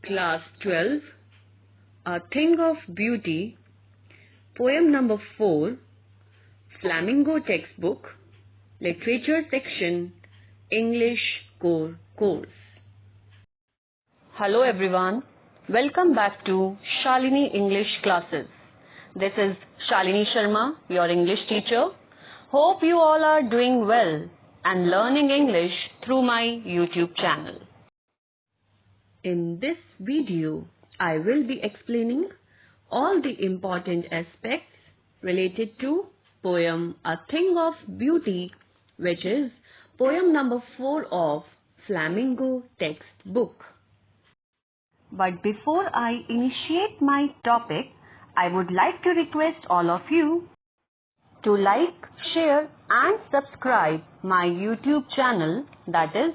Class 12, A Thing of Beauty, Poem number 4, Flamingo Textbook, Literature Section, English Core Course. Hello everyone, welcome back to Shalini English Classes. This is Shalini Sharma, your English teacher. Hope you all are doing well and learning English through my YouTube channel. In this video, I will be explaining all the important aspects related to poem A Thing of Beauty, which is poem number 4 of Flamingo Textbook. But before I initiate my topic, I would like to request all of you to like, share and subscribe my YouTube channel, that is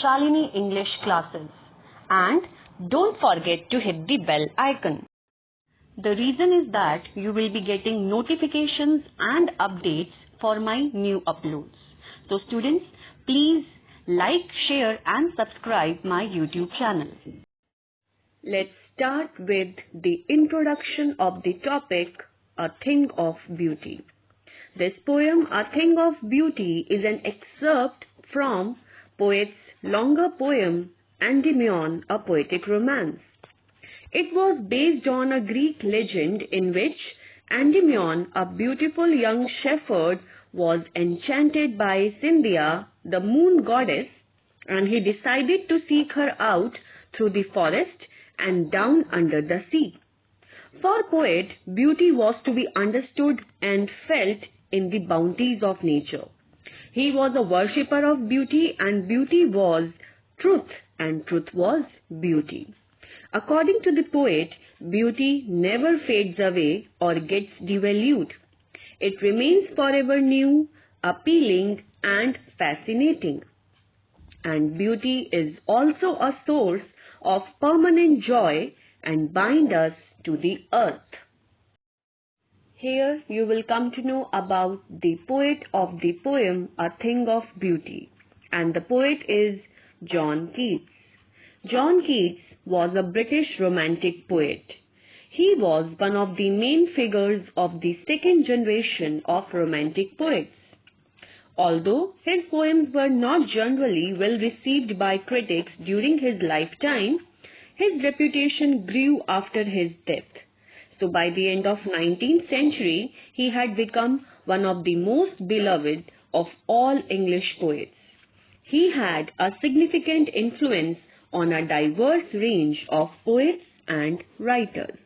Shalini English Classes, and don't forget to hit the bell icon. The reason is that you will be getting notifications and updates for my new uploads. So students, please like, share and subscribe my YouTube channel. Let's start with the introduction of the topic, A Thing of Beauty. This poem, A Thing of Beauty, is an excerpt from poet's longer poem, Endymion, a poetic romance. It was based on a Greek legend in which Endymion, a beautiful young shepherd, was enchanted by Cynthia, the moon goddess, and he decided to seek her out through the forest and down under the sea. For poet, beauty was to be understood and felt in the bounties of nature. He was a worshipper of beauty, and beauty was truth, and truth was beauty. According to the poet, beauty never fades away or gets devalued. It remains forever new, appealing and fascinating. And beauty is also a source of permanent joy and binds us to the earth. Here you will come to know about the poet of the poem A Thing of Beauty, and the poet is John Keats. John Keats was a British romantic poet. He was one of the main figures of the second generation of romantic poets. Although his poems were not generally well received by critics during his lifetime, his reputation grew after his death. So by the end of 19th century, he had become one of the most beloved of all English poets. He had a significant influence on a diverse range of poets and writers.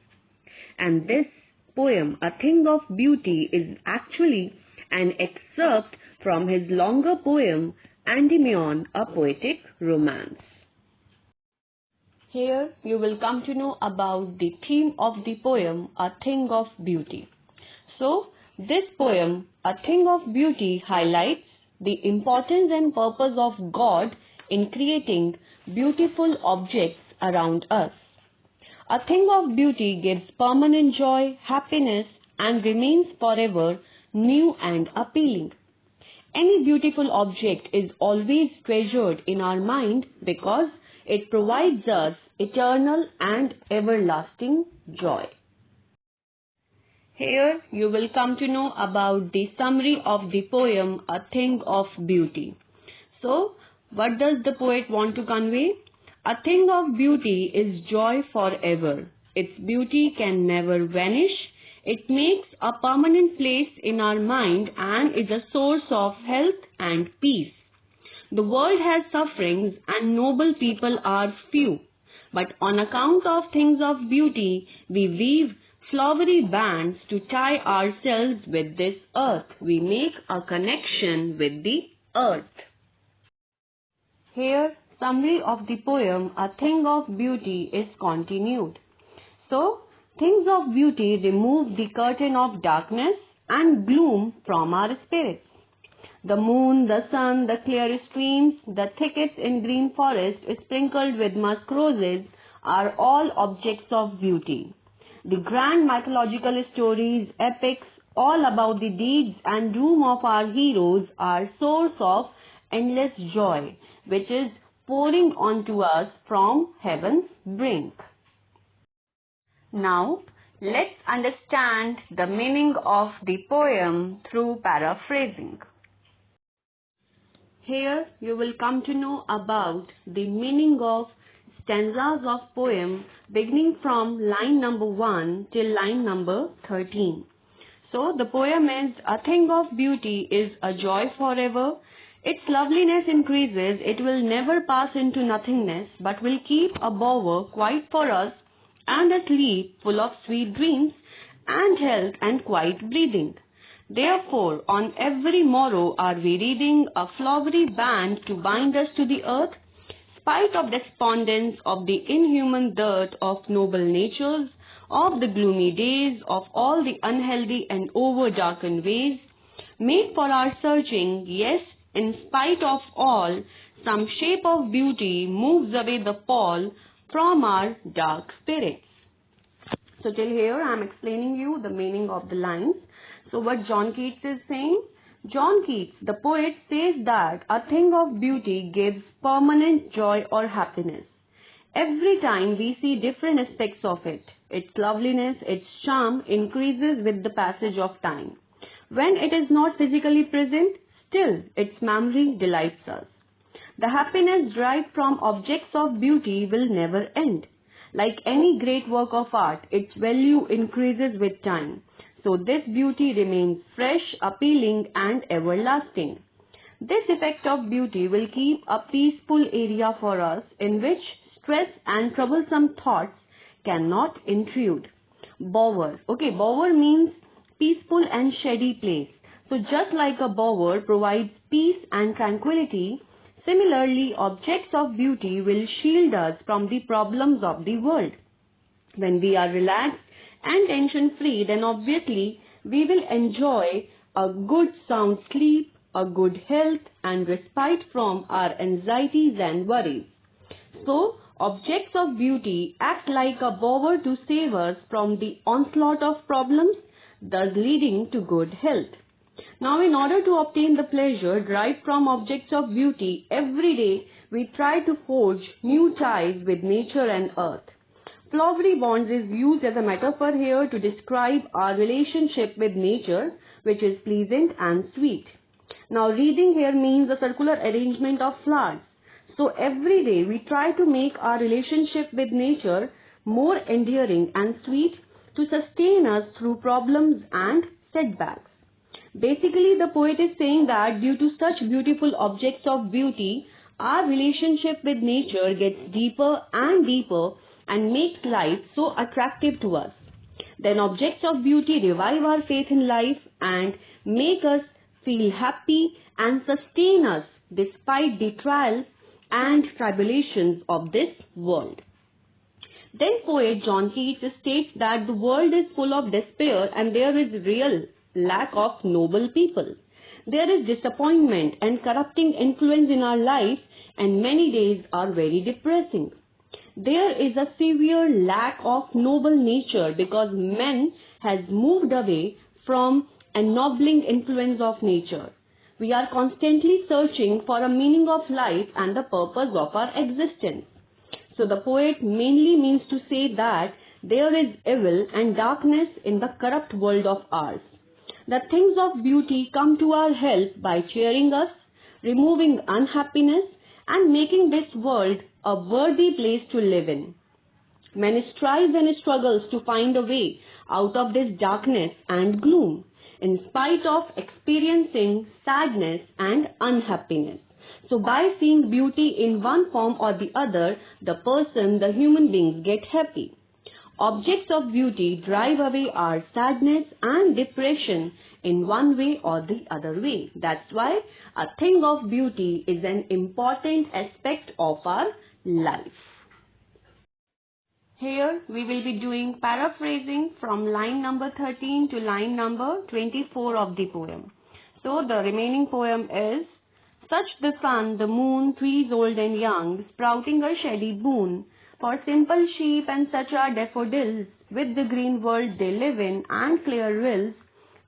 And this poem, A Thing of Beauty, is actually an excerpt from his longer poem, Endymion, a poetic romance. Here you will come to know about the theme of the poem, A Thing of Beauty. So, this poem, A Thing of Beauty, highlights the importance and purpose of God in creating beautiful objects around us. A thing of beauty gives permanent joy, happiness, and remains forever new and appealing. Any beautiful object is always treasured in our mind because it provides us eternal and everlasting joy. Here you will come to know about the summary of the poem A Thing of Beauty. So, what does the poet want to convey? A thing of beauty is joy forever. Its beauty can never vanish. It makes a permanent place in our mind and is a source of health and peace. The world has sufferings and noble people are few. But on account of things of beauty, we weave flowery bands to tie ourselves with this earth. We make a connection with the earth. Here, summary of the poem A Thing of Beauty is continued. So, things of beauty remove the curtain of darkness and gloom from our spirits. The moon, the sun, the clear streams, the thickets in green forest sprinkled with musk roses are all objects of beauty. The grand mythological stories, epics, all about the deeds and doom of our heroes are source of endless joy, which is pouring onto us from heaven's brink. Now, let's understand the meaning of the poem through paraphrasing. Here you will come to know about the meaning of stanzas of poem beginning from line number 1 till line number 13. So the poem is, a thing of beauty is a joy forever. Its loveliness increases, it will never pass into nothingness, but will keep a bower quiet for us, and a sleep full of sweet dreams, and health and quiet breathing. Therefore, on every morrow are we reading a flowery band to bind us to the earth, spite of despondence, of the inhuman dirt, of noble natures, of the gloomy days, of all the unhealthy and over-darkened ways, made for our searching, yes, in spite of all, some shape of beauty moves away the pall from our dark spirits. So till here I am explaining you the meaning of the lines. So what John Keats is saying? John Keats, the poet, says that a thing of beauty gives permanent joy or happiness. Every time we see different aspects of it, its loveliness, its charm increases with the passage of time. When it is not physically present, still its memory delights us. The happiness derived from objects of beauty will never end. Like any great work of art, its value increases with time. So this beauty remains fresh, appealing and everlasting. This effect of beauty will keep a peaceful area for us in which stress and troublesome thoughts cannot intrude. Bower. Okay, bower means peaceful and shady place. So just like a bower provides peace and tranquility, similarly objects of beauty will shield us from the problems of the world. When we are relaxed and tension-free, then obviously we will enjoy a good sound sleep, a good health and respite from our anxieties and worries. So, objects of beauty act like a bower to save us from the onslaught of problems, thus leading to good health. Now, in order to obtain the pleasure derived from objects of beauty, every day we try to forge new ties with nature and earth. Flowery bonds is used as a metaphor here to describe our relationship with nature, which is pleasant and sweet. Now, wreathing here means a circular arrangement of flowers. So, every day we try to make our relationship with nature more endearing and sweet to sustain us through problems and setbacks. Basically, the poet is saying that due to such beautiful objects of beauty, our relationship with nature gets deeper and deeper and makes life so attractive to us. Then objects of beauty revive our faith in life and make us feel happy and sustain us despite the trials and tribulations of this world. Then poet John Keats states that the world is full of despair and there is real lack of noble people. There is disappointment and corrupting influence in our life and many days are very depressing. There is a severe lack of noble nature because man has moved away from ennobling influence of nature. We are constantly searching for a meaning of life and the purpose of our existence. So the poet mainly means to say that there is evil and darkness in the corrupt world of ours. The things of beauty come to our help by cheering us, removing unhappiness and making this world a worthy place to live in. Man strives and struggles to find a way out of this darkness and gloom, in spite of experiencing sadness and unhappiness. So by seeing beauty in one form or the other, the human beings get happy. Objects of beauty drive away our sadness and depression in one way or the other way. That's why a thing of beauty is an important aspect of our life. Here we will be doing paraphrasing from line number 13 to line number 24 of the poem. So the remaining poem is, such the sun, the moon, trees old and young, sprouting a shady boon, for simple sheep and such are daffodils, with the green world they live in and clear rills,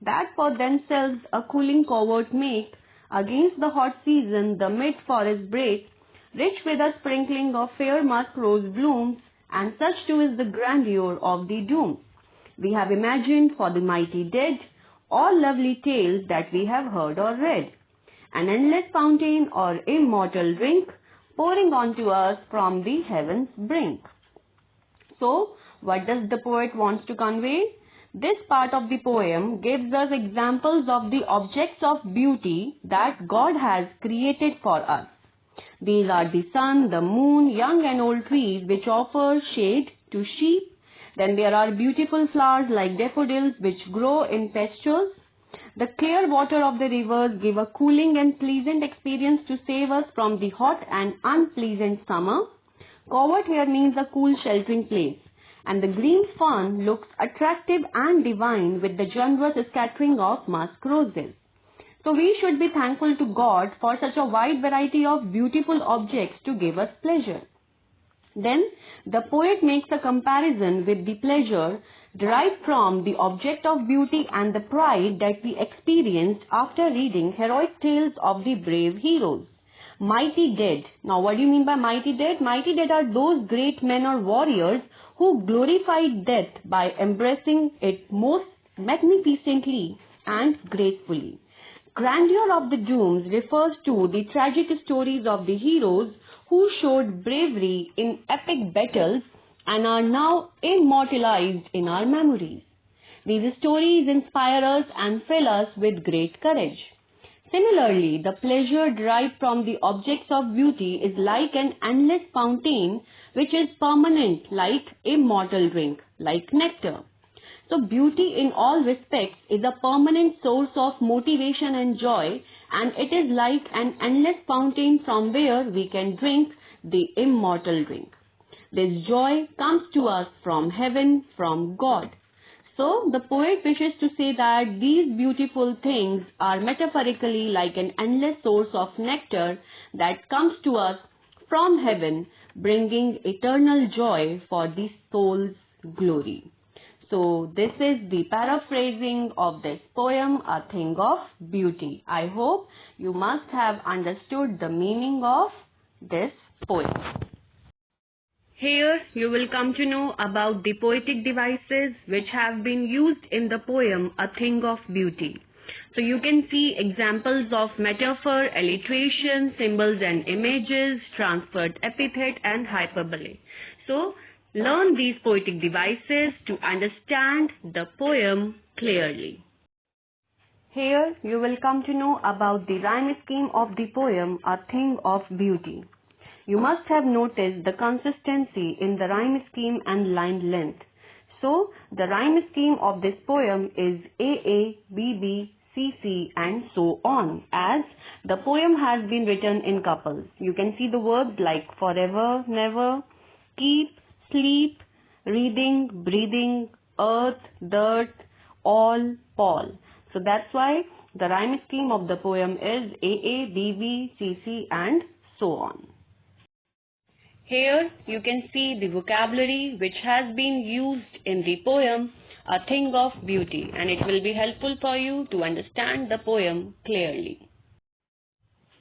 that for themselves a cooling covert make, against the hot season the mid-forest break, rich with a sprinkling of fair musk rose blooms, and such too is the grandeur of the dooms we have imagined for the mighty dead, all lovely tales that we have heard or read, an endless fountain or immortal drink pouring onto us from the heaven's brink. So, what does the poet wants to convey? This part of the poem gives us examples of the objects of beauty that God has created for us. These are the sun, the moon, young and old trees which offer shade to sheep. Then there are beautiful flowers like daffodils which grow in pastures. The clear water of the rivers give a cooling and pleasant experience to save us from the hot and unpleasant summer. Covert here means a cool sheltering place. And the green fern looks attractive and divine with the generous scattering of musk roses. So we should be thankful to God for such a wide variety of beautiful objects to give us pleasure. Then the poet makes a comparison with the pleasure derived from the object of beauty and the pride that we experienced after reading heroic tales of the brave heroes. Mighty dead. Now what do you mean by mighty dead? Mighty dead are those great men or warriors who glorified death by embracing it most magnificently and gracefully. Grandeur of the dooms refers to the tragic stories of the heroes who showed bravery in epic battles and are now immortalized in our memories. These stories inspire us and fill us with great courage. Similarly, the pleasure derived from the objects of beauty is like an endless fountain which is permanent, like immortal drink, like nectar. So beauty in all respects is a permanent source of motivation and joy, and it is like an endless fountain from where we can drink the immortal drink. This joy comes to us from heaven, from God. So the poet wishes to say that these beautiful things are metaphorically like an endless source of nectar that comes to us from heaven, bringing eternal joy for the soul's glory. So this is the paraphrasing of this poem, A Thing of Beauty. I hope you must have understood the meaning of this poem. Here you will come to know about the poetic devices which have been used in the poem A Thing of Beauty. So you can see examples of metaphor, alliteration, symbols and images, transferred epithet and hyperbole. So learn these poetic devices to understand the poem clearly. Here you will come to know about the rhyme scheme of the poem A Thing of Beauty. You must have noticed the consistency in the rhyme scheme and line length. So the rhyme scheme of this poem is AA, BB, CC and so on, as the poem has been written in couples. You can see the verbs like forever, never, keep, sleep, reading, breathing, earth, dirt, all, Paul. So that's why the rhyme scheme of the poem is AA, BB, CC and so on. Here you can see the vocabulary which has been used in the poem A Thing of Beauty, and it will be helpful for you to understand the poem clearly.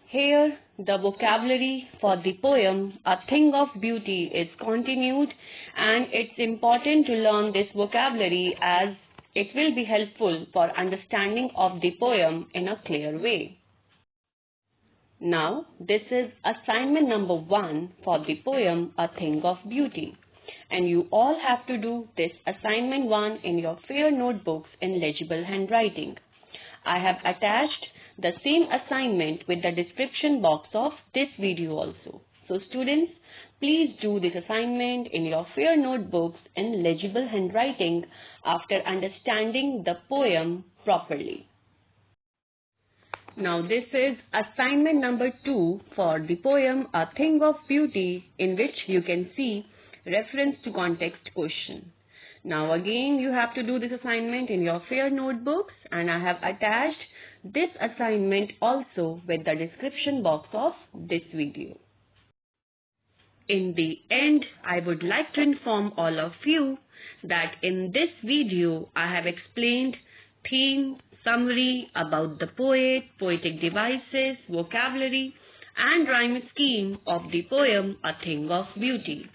Here the vocabulary for the poem A Thing of Beauty is continued, and it's important to learn this vocabulary as it will be helpful for understanding of the poem in a clear way. Now, this is assignment number 1 for the poem A Thing of Beauty, and you all have to do this assignment 1 in your fair notebooks in legible handwriting. I have attached the same assignment with the description box of this video also. So students, please do this assignment in your fair notebooks in legible handwriting after understanding the poem properly. Now this is assignment number 2 for the poem A Thing of Beauty, in which you can see reference to context question. Now again you have to do this assignment in your fair notebooks, and I have attached this assignment also with the description box of this video. In the end, I would like to inform all of you that in this video I have explained theme, summary about the poet, poetic devices, vocabulary and rhyme scheme of the poem A Thing of Beauty.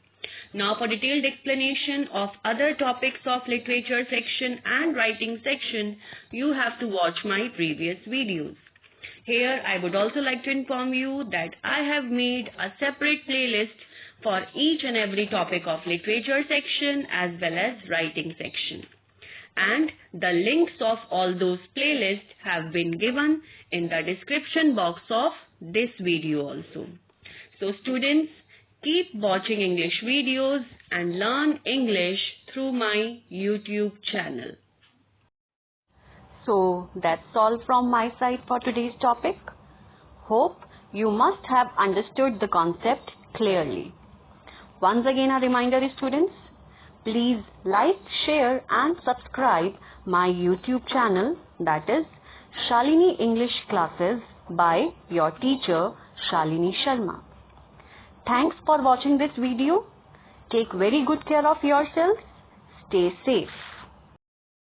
Now for detailed explanation of other topics of literature section and writing section, you have to watch my previous videos. Here I would also like to inform you that I have made a separate playlist for each and every topic of literature section as well as writing section. And the links of all those playlists have been given in the description box of this video also. So students, keep watching English videos and learn English through my YouTube channel. So that's all from my side for today's topic. Hope you must have understood the concept clearly. Once again a reminder, students, please like, share and subscribe my YouTube channel, that is Shalini English Classes by your teacher Shalini Sharma. Thanks for watching this video. Take very good care of yourselves. Stay safe.